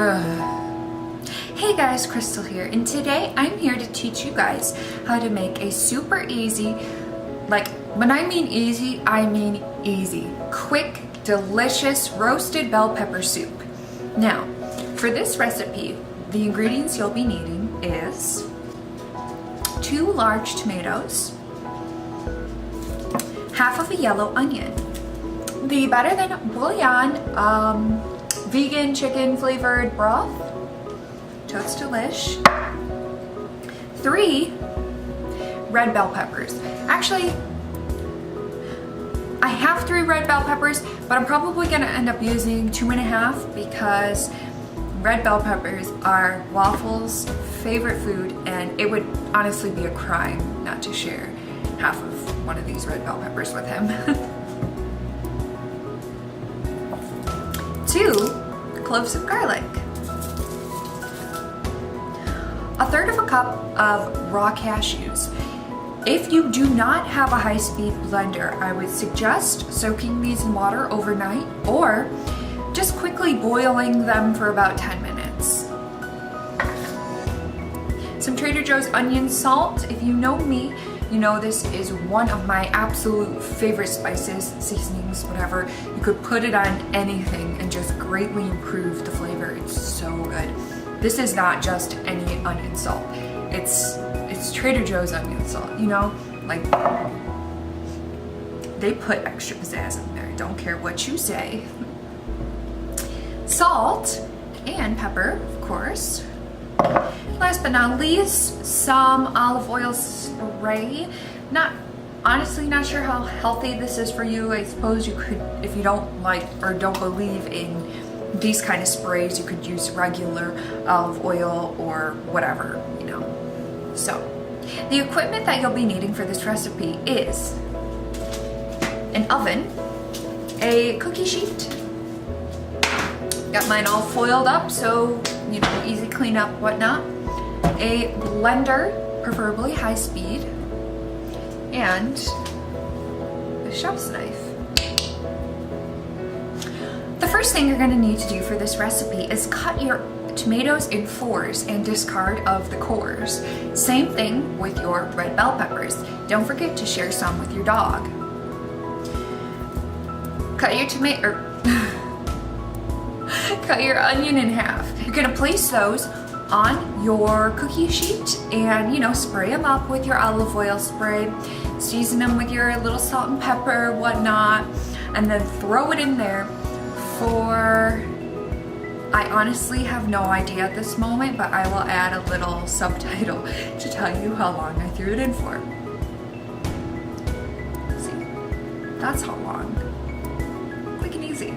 Hey guys, Crystal here, and today I'm here to teach you guys how to make a super easy, like when I mean easy, quick, delicious roasted bell pepper soup. Now, for this recipe, the ingredients you'll be needing is 2 large tomatoes, half of a yellow onion, the Better Than Bouillon vegan chicken flavored broth, totes delish, 3 red bell peppers. Actually, I have 3 red bell peppers, but I'm probably gonna end up using 2.5 because red bell peppers are Waffle's favorite food, and it would honestly be a crime not to share half of one of these red bell peppers with him. 2 cloves of garlic, 1/3 cup of raw cashews. If you do not have a high-speed blender, I would suggest soaking these in water overnight or just quickly boiling them for about 10 minutes. Some Trader Joe's onion salt. If you know me, you know this is one of my absolute favorite spices, seasonings, whatever. You could put it on anything and just greatly improve the flavor. It's so good. This is not just any onion salt. It's Trader Joe's onion salt, you know? Like, they put extra pizzazz in there. Don't care what you say. Salt and pepper, of course. Last but not least, some olive oil spray. Honestly not sure how healthy this is for you. I suppose you could, if you don't like or don't believe in these kind of sprays, you could use regular olive oil or whatever, you know. So, the equipment that you'll be needing for this recipe is an oven, a cookie sheet. Got mine all foiled up, so, you know, easy cleanup, whatnot. A blender, preferably high speed, and a chef's knife. The first thing you're going to need to do for this recipe is cut your tomatoes in 4s and discard of the cores. Same thing with your red bell peppers. Don't forget to share some with your dog. Cut your onion in half. You're gonna place those on your cookie sheet and, you know, spray them up with your olive oil spray, season them with your little salt and pepper, whatnot, and then throw it in there for, I honestly have no idea at this moment, but I will add a little subtitle to tell you how long I threw it in for. See, that's how long. Quick and easy.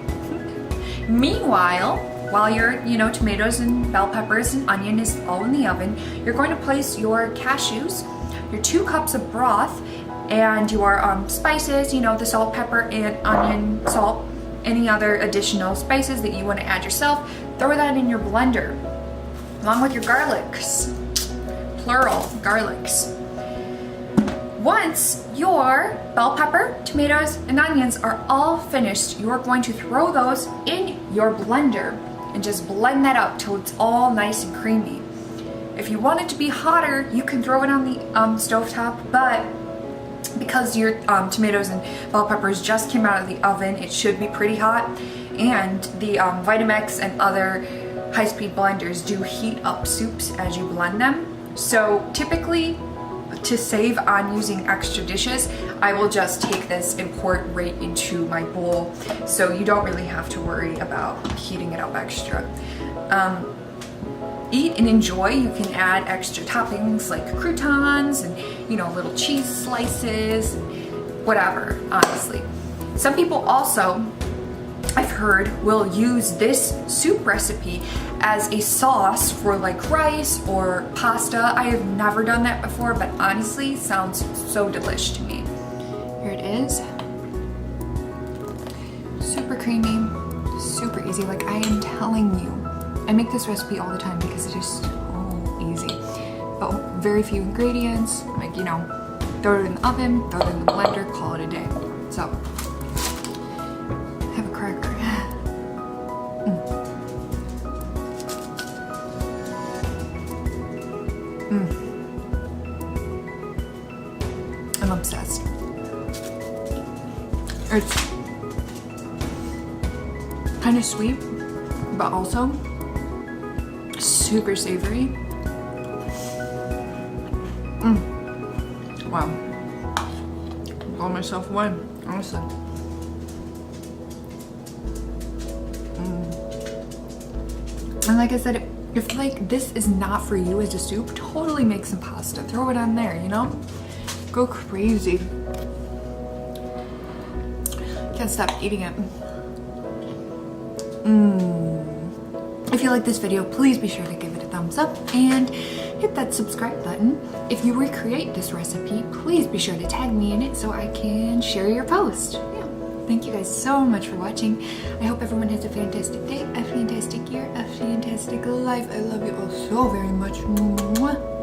Meanwhile, while your, tomatoes and bell peppers and onion is all in the oven, you're going to place your cashews, your 2 cups of broth, and your spices, the salt, pepper, and onion, salt, any other additional spices that you want to add yourself. Throw that in your blender, along with your garlics, plural, garlics. Once your bell pepper, tomatoes, and onions are all finished, you're going to throw those in your blender and just blend that up till it's all nice and creamy. If you want it to be hotter, you can throw it on the stovetop, but because your tomatoes and bell peppers just came out of the oven, it should be pretty hot. And the Vitamix and other high-speed blenders do heat up soups as you blend them. So typically, to save on using extra dishes, I will just take this and pour it right into my bowl, so you don't really have to worry about heating it up extra. Eat and enjoy. You can add extra toppings like croutons and, little cheese slices, and whatever, honestly. Some people also, I've heard, will use this soup recipe as a sauce for like rice or pasta. I have never done that before, but honestly, sounds so delish to me. Here it is. Super creamy, super easy. Like, I am telling you, I make this recipe all the time because it is so easy. But very few ingredients, like, throw it in the oven, throw it in the blender, call it a day. So, have a cracker. Kind of sweet, but also super savory. Wow. Blow myself away, honestly. And like I said, if like this is not for you as a soup, totally make some pasta. Throw it on there, you know? Go crazy. Can't stop eating it. If you like this video, please be sure to give it a thumbs up and hit that subscribe button. If you recreate this recipe, please be sure to tag me in it so I can share your post. Yeah. Thank you guys so much for watching. I hope everyone has a fantastic day, a fantastic year, a fantastic life. I love you all so very much. Mwah.